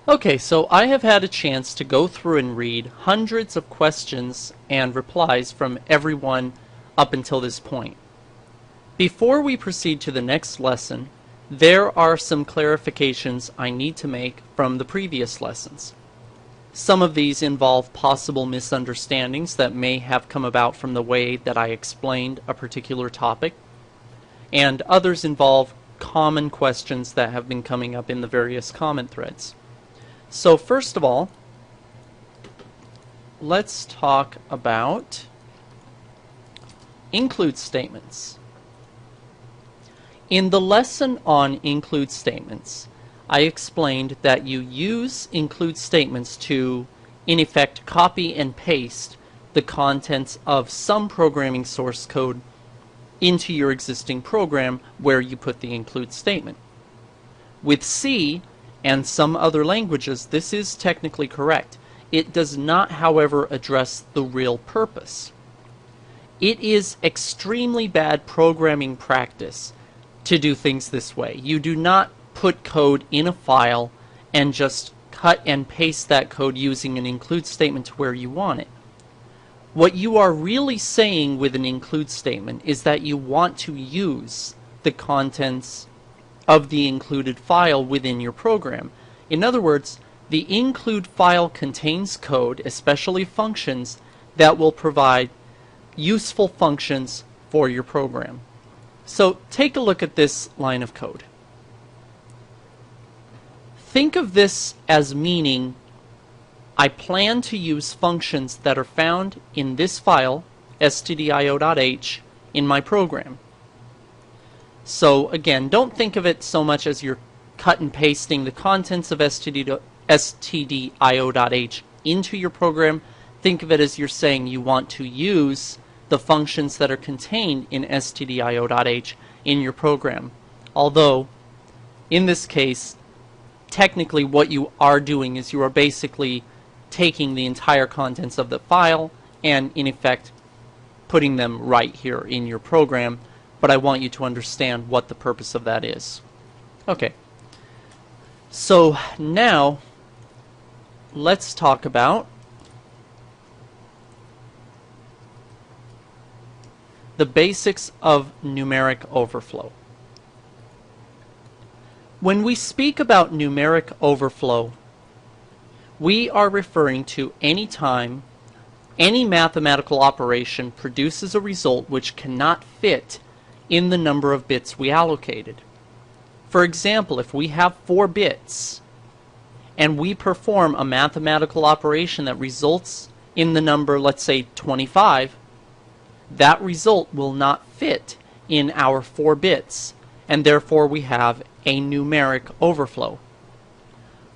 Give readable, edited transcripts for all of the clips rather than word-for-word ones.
Okay, so I have had a chance to go through and read hundreds of questions and replies from everyone up until this point. Before we proceed to the next lesson, there are some clarifications I need to make from the previous lessons. Some of these involve possible misunderstandings that may have come about from the way that I explained a particular topic, and others involve common questions that have been coming up in the various comment threads. So first of all, let's talk about include statements. In the lesson on include statements, I explained that you use include statements to, in effect, copy and paste the contents of some programming source code into your existing program where you put the include statement. With C and some other languages, this is technically correct. It does not, however, address the real purpose. It is extremely bad programming practice to do things this way. You do not put code in a file and just cut and paste that code using an include statement to where you want it. What you are really saying with an include statement is that you want to use the contents of the included file within your program. In other words, the include file contains code, especially functions, that will provide useful functions for your program. So take a look at this line of code. Think of this as meaning I plan to use functions that are found in this file, stdio.h, in my program. So again, don't think of it so much as you're cut and pasting the contents of stdio.h into your program. Think of it as you're saying you want to use the functions that are contained in stdio.h in your program. Although, in this case, technically what you are doing is you are basically taking the entire contents of the file and, in effect, putting them right here in your program, but I want you to understand what the purpose of that is. Okay, so now let's talk about the basics of numeric overflow. When we speak about numeric overflow, we are referring to any time any mathematical operation produces a result which cannot fit in the number of bits we allocated. For example, if we have 4 bits and we perform a mathematical operation that results in the number, let's say 25, that result will not fit in our 4 bits, and therefore we have a numeric overflow.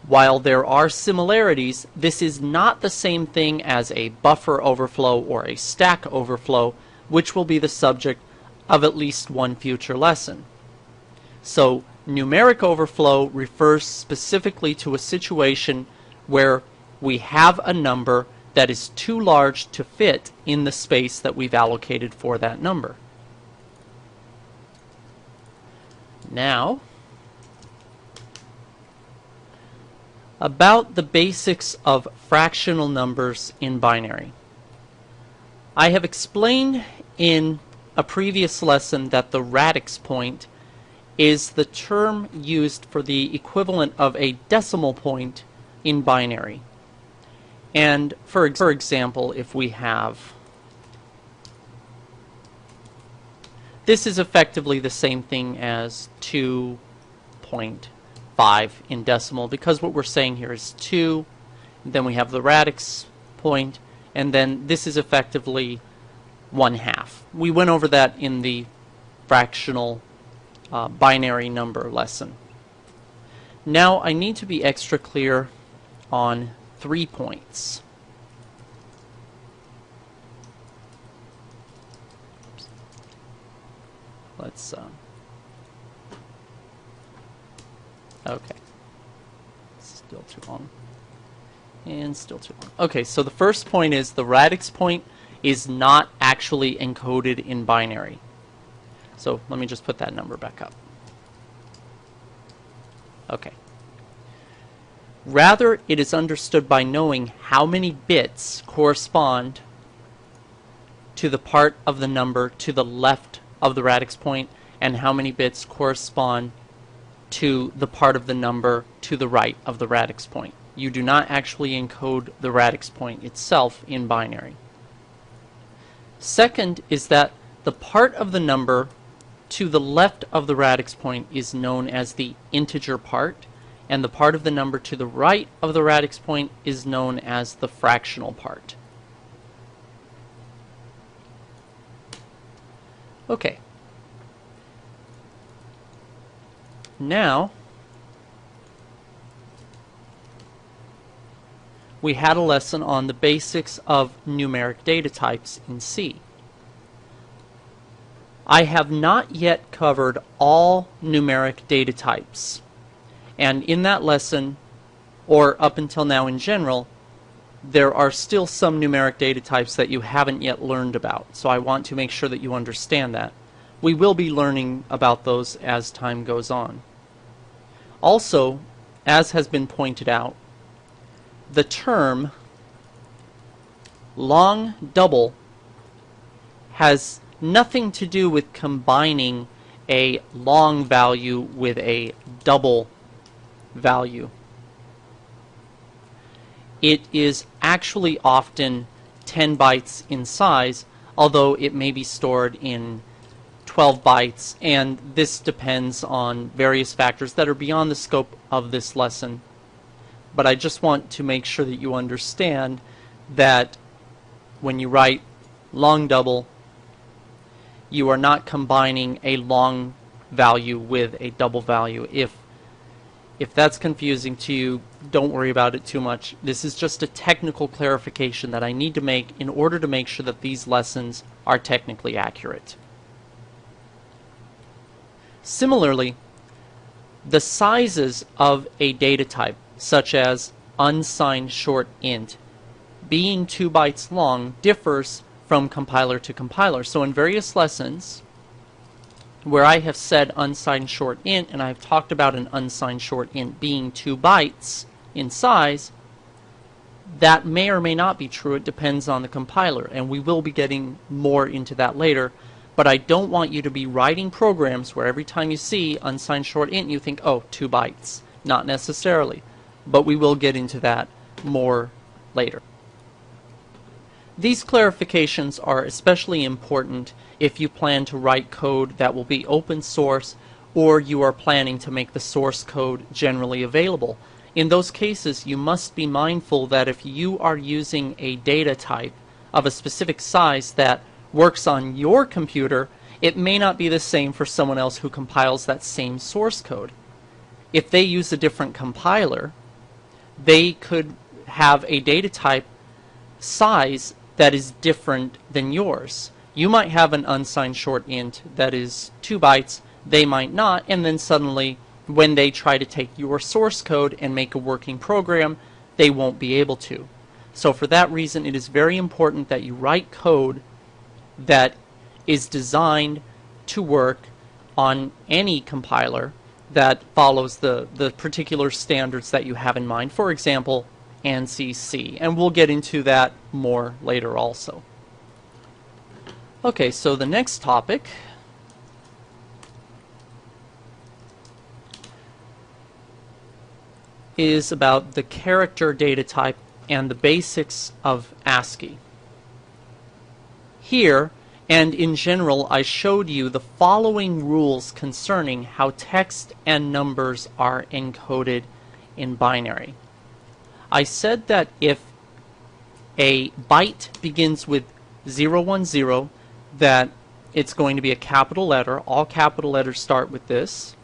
While there are similarities, this is not the same thing as a buffer overflow or a stack overflow, which will be the subject of at least one future lesson. So, numeric overflow refers specifically to a situation where we have a number that is too large to fit in the space that we've allocated for that number. Now, about the basics of fractional numbers in binary. I have explained in a previous lesson that the radix point is the term used for the equivalent of a decimal point in binary. And for example, if we have, this is effectively the same thing as 2.5 in decimal, because what we're saying here is 2, then we have the radix point, and then this is effectively 1/2. We went over that in the fractional binary number lesson. Now I need to be extra clear on 3 points. Let's okay, still too long and still too long. Okay, so the first point is the radix point is not actually encoded in binary. So let me just put that number back up. Okay. Rather, it is understood by knowing how many bits correspond to the part of the number to the left of the radix point and how many bits correspond to the part of the number to the right of the radix point. You do not actually encode the radix point itself in binary. Second is that the part of the number to the left of the radix point is known as the integer part, and the part of the number to the right of the radix point is known as the fractional part. Okay. Now, we had a lesson on the basics of numeric data types in C. I have not yet covered all numeric data types. And in that lesson, or up until now in general, there are still some numeric data types that you haven't yet learned about. So I want to make sure that you understand that. We will be learning about those as time goes on. Also, as has been pointed out, the term long double has nothing to do with combining a long value with a double value. It is actually often 10 bytes in size, although it may be stored in 12 bytes, and this depends on various factors that are beyond the scope of this lesson. But I just want to make sure that you understand that when you write long double, you are not combining a long value with a double value. If that's confusing to you, don't worry about it too much. This is just a technical clarification that I need to make in order to make sure that these lessons are technically accurate. Similarly, the sizes of a data type, such as unsigned short int, being 2 bytes long, differs from compiler to compiler. So in various lessons where I have said unsigned short int, and I've talked about an unsigned short int being 2 bytes in size, that may or may not be true. It depends on the compiler, and we will be getting more into that later. But I don't want you to be writing programs where every time you see unsigned short int you think, oh, 2 bytes. Not necessarily, but we will get into that more later. These clarifications are especially important if you plan to write code that will be open source, or you are planning to make the source code generally available. In those cases, you must be mindful that if you are using a data type of a specific size that works on your computer, it may not be the same for someone else who compiles that same source code. If they use a different compiler, they could have a data type size that is different than yours. You might have an unsigned short int that is 2 bytes, they might not, and then suddenly when they try to take your source code and make a working program, they won't be able to. So for that reason, it is very important that you write code that is designed to work on any compiler that follows the particular standards that you have in mind. For example, ANSI C, and we'll get into that more later also. Okay, so the next topic is about the character data type and the basics of ASCII. Here, and in general, I showed you the following rules concerning how text and numbers are encoded in binary. I said that if a byte begins with 010, that it's going to be a capital letter. All capital letters start with this.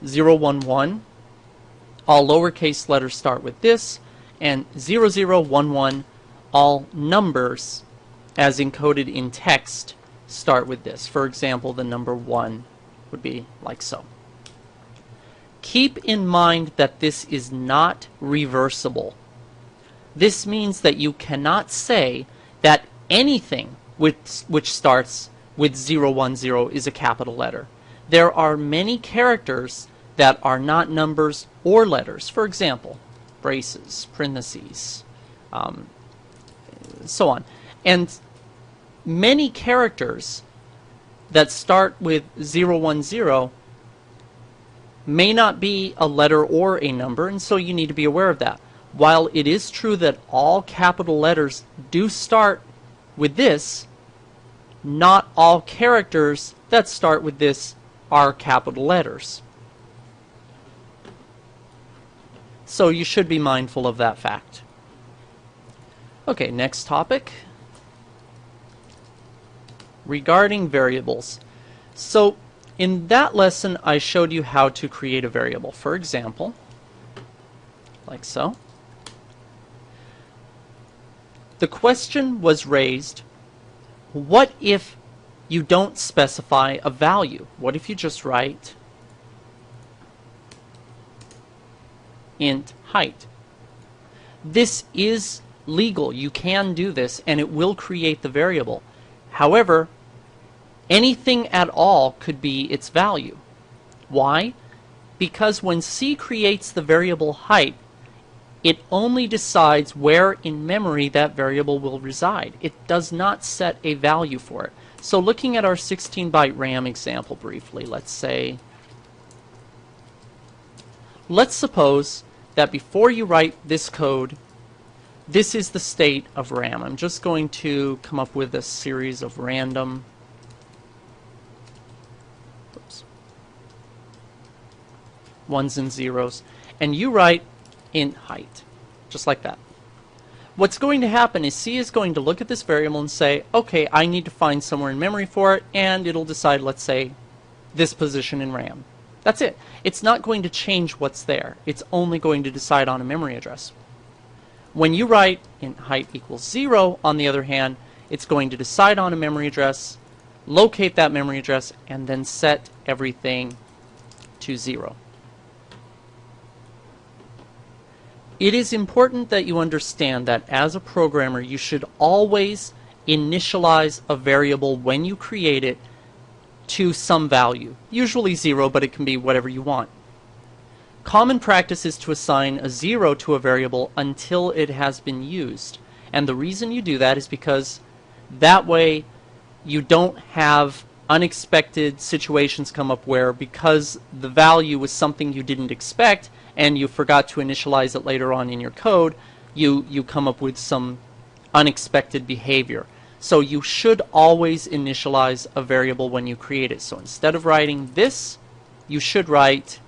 011, all lowercase letters start with this. And 0011, all numbers as encoded in text start with this. For example, the number 1 would be like so. Keep in mind that this is not reversible. This means that you cannot say that anything which starts with 010 is a capital letter. There are many characters that are not numbers or letters. For example, braces, parentheses, so on. And many characters that start with 010 may not be a letter or a number, and so you need to be aware of that. While it is true that all capital letters do start with this, not all characters that start with this are capital letters. So you should be mindful of that fact. Okay, next topic. Regarding variables. So in that lesson I showed you how to create a variable. For example, like so. The question was raised, what if you don't specify a value? What if you just write int height? This is legal. You can do this and it will create the variable. However, anything at all could be its value. Why? Because when C creates the variable height, it only decides where in memory that variable will reside. It does not set a value for it. So looking at our 16-byte RAM example briefly, let's suppose that before you write this code, this is the state of RAM. I'm just going to come up with a series of random ones and zeros, and you write int height, just like that. What's going to happen is C is going to look at this variable and say, okay, I need to find somewhere in memory for it, and it'll decide, let's say, this position in RAM. That's it. It's not going to change what's there. It's only going to decide on a memory address. When you write int height equals 0, on the other hand, it's going to decide on a memory address, locate that memory address, and then set everything to 0. It is important that you understand that as a programmer you should always initialize a variable when you create it to some value. Usually 0, but it can be whatever you want. Common practice is to assign a 0 to a variable until it has been used. And the reason you do that is because that way you don't have unexpected situations come up where, because the value was something you didn't expect and you forgot to initialize it later on in your code, you come up with some unexpected behavior. So you should always initialize a variable when you create it. So instead of writing this, you should write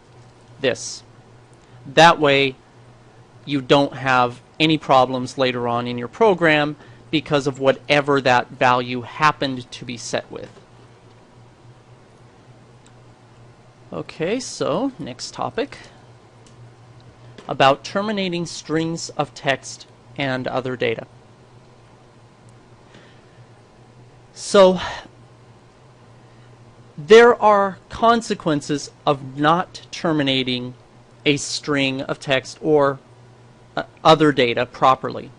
this. That way you don't have any problems later on in your program because of whatever that value happened to be set with. Okay, so next topic, about terminating strings of text and other data. So there are consequences of not terminating a string of text or other data properly.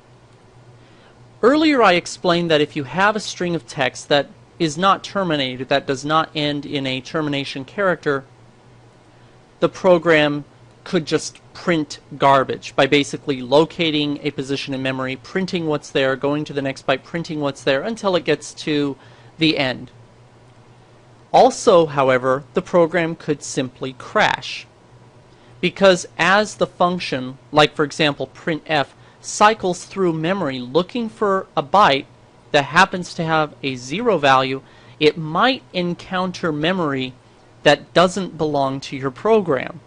Earlier I explained that if you have a string of text that is not terminated, that does not end in a termination character, the program could just print garbage by basically locating a position in memory, printing what's there, going to the next byte, printing what's there until it gets to the end. Also, however, the program could simply crash, because as the function, like for example printf, cycles through memory looking for a byte that happens to have a 0 value, it might encounter memory that doesn't belong to your program.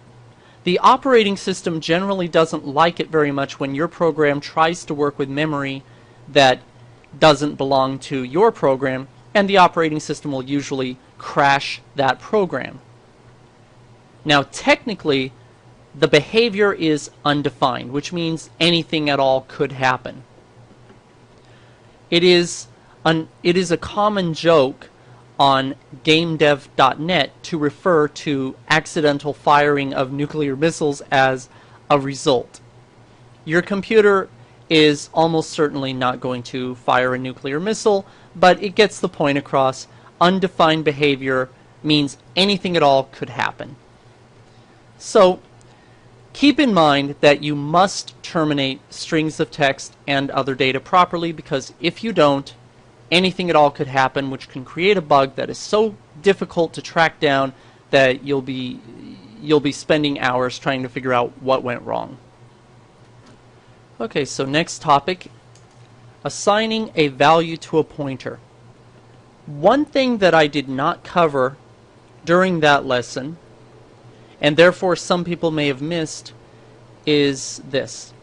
The operating system generally doesn't like it very much when your program tries to work with memory that doesn't belong to your program, and the operating system will usually crash that program. Now technically the behavior is undefined, which means anything at all could happen. It is a common joke on GameDev.net to refer to accidental firing of nuclear missiles as a result. Your computer is almost certainly not going to fire a nuclear missile, but it gets the point across. Undefined behavior means anything at all could happen. So Keep in mind that you must terminate strings of text and other data properly, because if you don't, anything at all could happen, which can create a bug that is so difficult to track down that you'll be spending hours trying to figure out what went wrong. Okay, so next topic, assigning a value to a pointer. One thing that I did not cover during that lesson, and therefore some people may have missed, is this.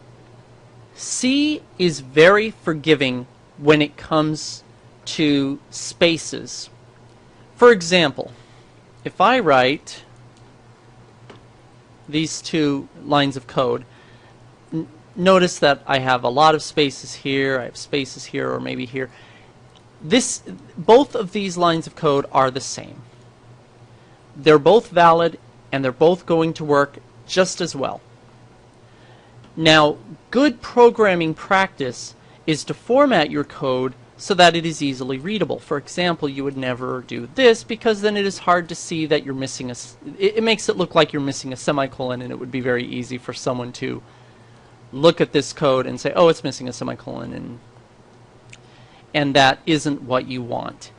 C is very forgiving when it comes to spaces. For example, if I write these two lines of code, notice that I have a lot of spaces here, I have spaces here, or maybe here. Both of these lines of code are the same. They're both valid, and they're both going to work just as well. Now, good programming practice is to format your code so that it is easily readable. For example, you would never do this, because then it is hard to see that you're missing it makes it look like you're missing a semicolon, and it would be very easy for someone to look at this code and say, oh, it's missing a semicolon, and that isn't what you want,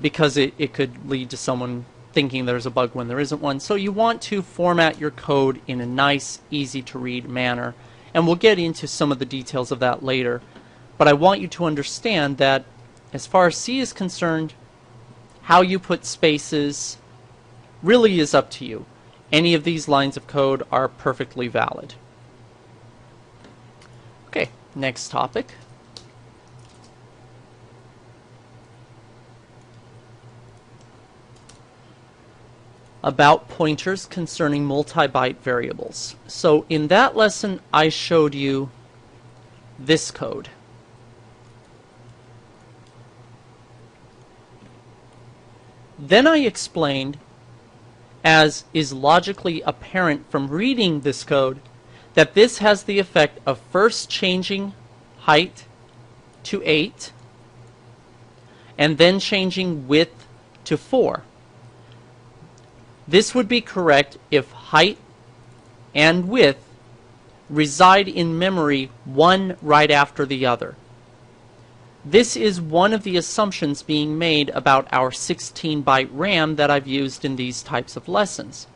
because it could lead to someone thinking there's a bug when there isn't one. So you want to format your code in a nice, easy to read manner, and we'll get into some of the details of that later. But I want you to understand that as far as C is concerned, how you put spaces really is up to you. Any of these lines of code are perfectly valid. Okay, next topic. About pointers concerning multi-byte variables. So in that lesson, I showed you this code. Then I explained, as is logically apparent from reading this code, that this has the effect of first changing height to 8 and then changing width to 4. This would be correct if height and width reside in memory one right after the other. This is one of the assumptions being made about our 16-byte RAM that I've used in these types of lessons.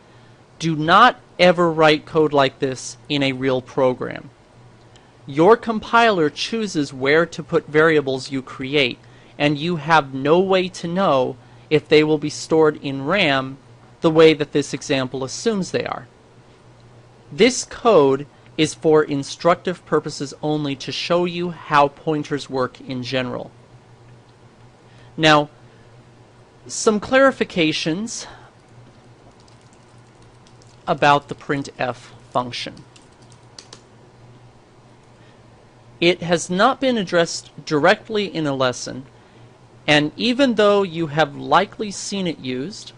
Do not ever write code like this in a real program. Your compiler chooses where to put variables you create, and you have no way to know if they will be stored in RAM the way that this example assumes they are. This code is for instructive purposes only, to show you how pointers work in general. Now, some clarifications about the printf function. It has not been addressed directly in a lesson, and even though you have likely seen it used,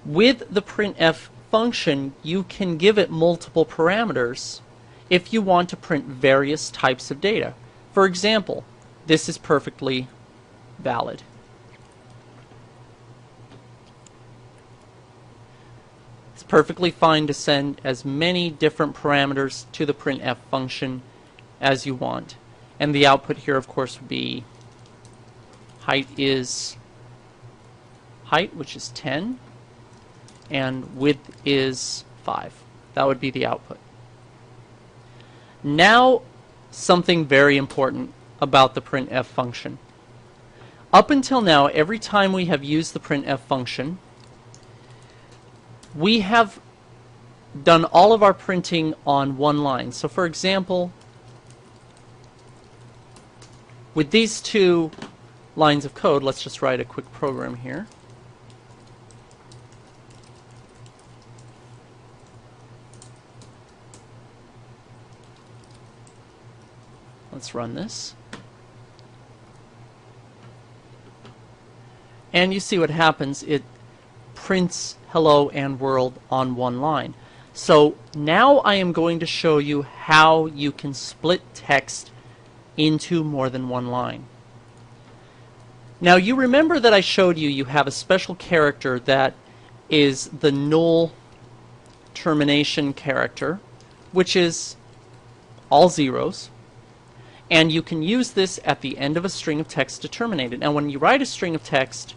with the printf function, you can give it multiple parameters if you want to print various types of data. For example, this is perfectly valid. It's perfectly fine to send as many different parameters to the printf function as you want. And the output here, of course, would be height, which is 10, and width is 5. That would be the output. Now, something very important about the printf function. Up until now, every time we have used the printf function, we have done all of our printing on one line. So for example, with these two lines of code, let's just write a quick program here. Let's run this. And you see what happens. It prints hello and world on one line. So now I am going to show you how you can split text into more than one line. Now you remember that I showed you have a special character that is the null termination character, which is all zeros, and you can use this at the end of a string of text to terminate it. Now when you write a string of text,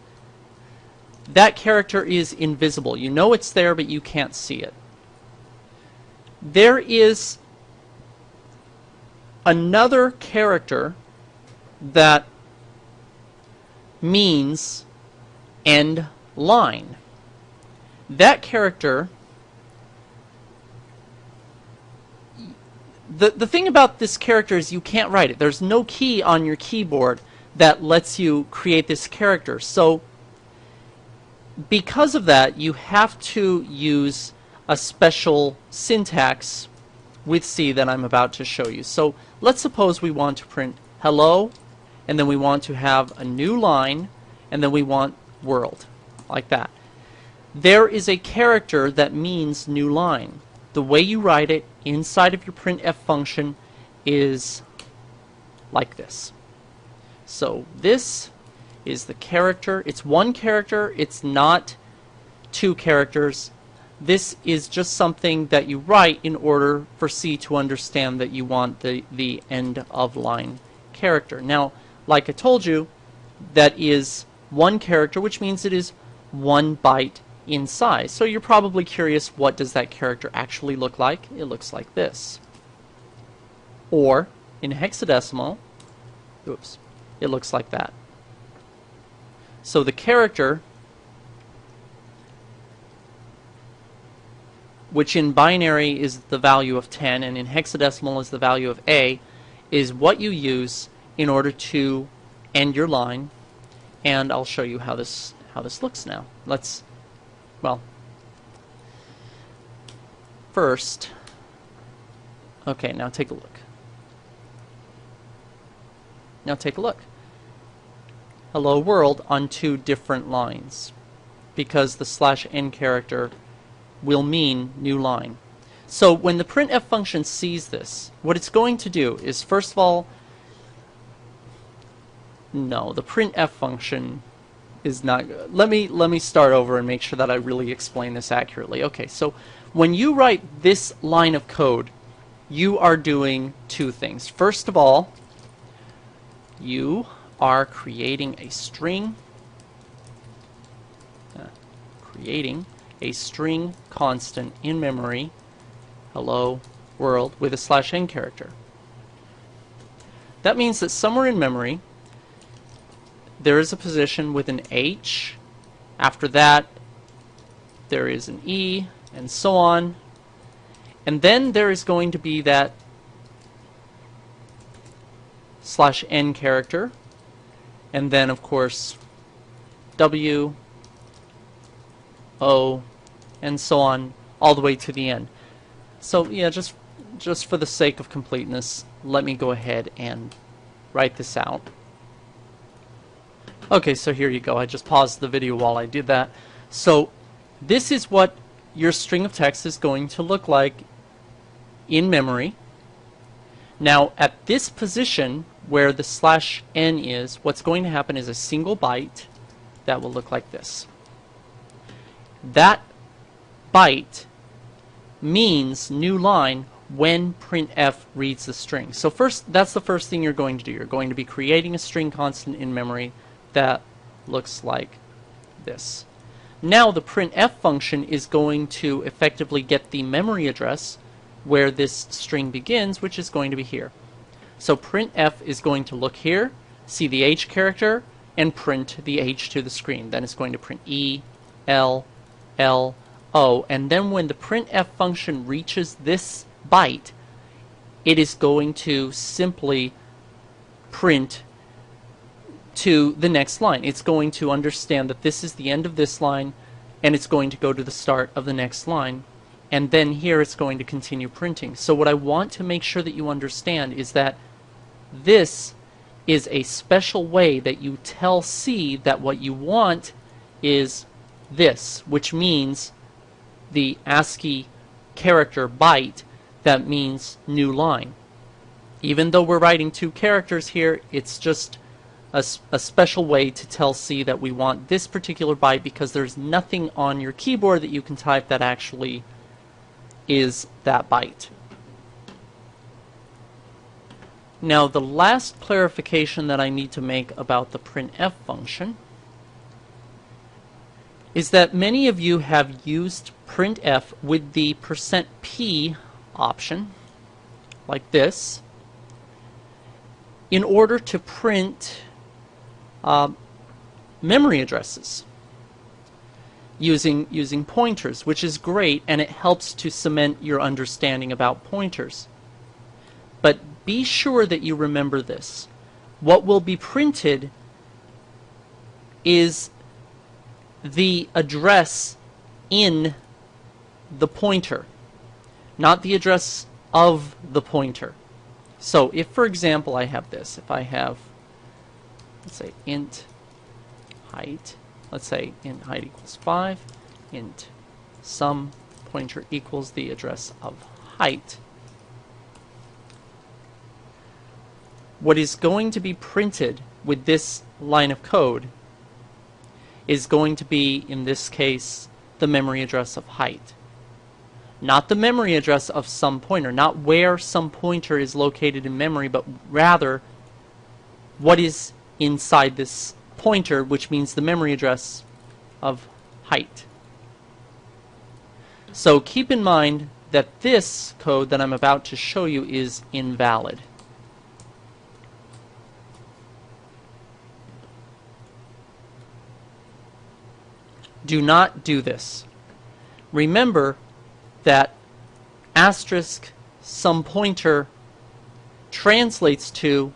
that character is invisible. You know it's there, but you can't see it. There is another character that means end line. That character, the thing about this character is you can't write it. There's no key on your keyboard that lets you create this character. So because of that, you have to use a special syntax with C that I'm about to show you. So let's suppose we want to print hello, and then we want to have a new line, and then we want world, like that. There is a character that means new line. The way you write it inside of your printf function is like this. So this is the character. It's one character. It's not two characters. This is just something that you write in order for C to understand that you want the end of line character. Now, like I told you, that is one character, which means it is 1 byte in size. So you're probably curious, what does that character actually look like? It looks like this. Or in hexadecimal, oops, it looks like that. So the character, which in binary is the value of 10 and in hexadecimal is the value of A, is what you use in order to end your line. And I'll show you how this looks now. Well, first, okay, now take a look. Now take a look. Hello world on 2 different lines, because the /n character will mean new line. So when the printf function sees this, what it's going to do is, first of all, no, the printf function is not good. Let me start over and make sure that I really explain this accurately. Okay, so when you write this line of code, you are doing 2 things. First of all, you are creating a string, constant in memory, hello world, with a /n character. That means that somewhere in memory there is a position with an H. After that, there is an E, and so on. And then there is going to be that /n character. And then, of course, W, O, and so on, all the way to the end. So, yeah, just for the sake of completeness, let me go ahead and write this out. Okay, so here you go. I just paused the video while I did that. So this is what your string of text is going to look like in memory. Now at this position where the /n is, what's going to happen is a single byte that will look like this. That byte means new line when printf reads the string. So first, that's the first thing you're going to do. You're going to be creating a string constant in memory that looks like this. Now the printf function is going to effectively get the memory address where this string begins, which is going to be here. So printf is going to look here, see the H character, and print the H to the screen. Then it's going to print E, L, L, O, and then when the printf function reaches this byte, it is going to simply print to the next line. It's going to understand that this is the end of this line, and it's going to go to the start of the next line, and then here it's going to continue printing. So what I want to make sure that you understand is that this is a special way that you tell C that what you want is this, which means the ASCII character byte that means new line. Even though we're writing 2 characters here, it's just a special way to tell C that we want this particular byte, because there's nothing on your keyboard that you can type that actually is that byte. Now, the last clarification that I need to make about the printf function is that many of you have used printf with the %p option, like this, in order to print memory addresses using pointers, which is great, and it helps to cement your understanding about pointers. But be sure that you remember this. What will be printed is the address in the pointer, not the address of the pointer. So if, for example, I have this, if I have, let's say, int height, let's say int height equals 5, int sum pointer equals the address of height, what is going to be printed with this line of code is going to be, in this case, the memory address of height. Not the memory address of some pointer, not where some pointer is located in memory, but rather what is inside this pointer, which means the memory address of height. So keep in mind that this code that I'm about to show you is invalid. Do not do this. Remember that asterisk some pointer translates to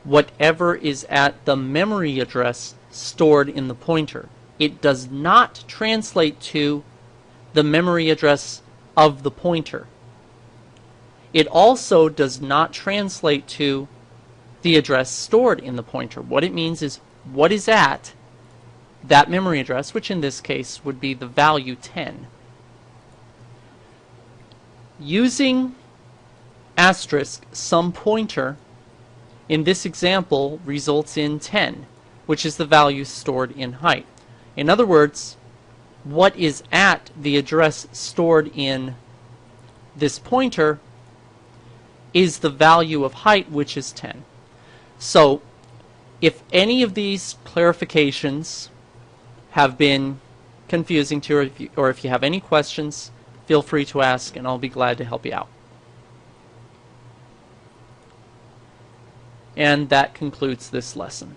whatever is at the memory address stored in the pointer. It does not translate to the memory address of the pointer. It also does not translate to the address stored in the pointer. What it means is what is at that memory address, which in this case would be the value 10. Using asterisk some pointer in this example results in 10, which is the value stored in height. In other words, what is at the address stored in this pointer is the value of height, which is 10. So if any of these clarifications have been confusing to you, or if you have any questions, feel free to ask and I'll be glad to help you out. And that concludes this lesson.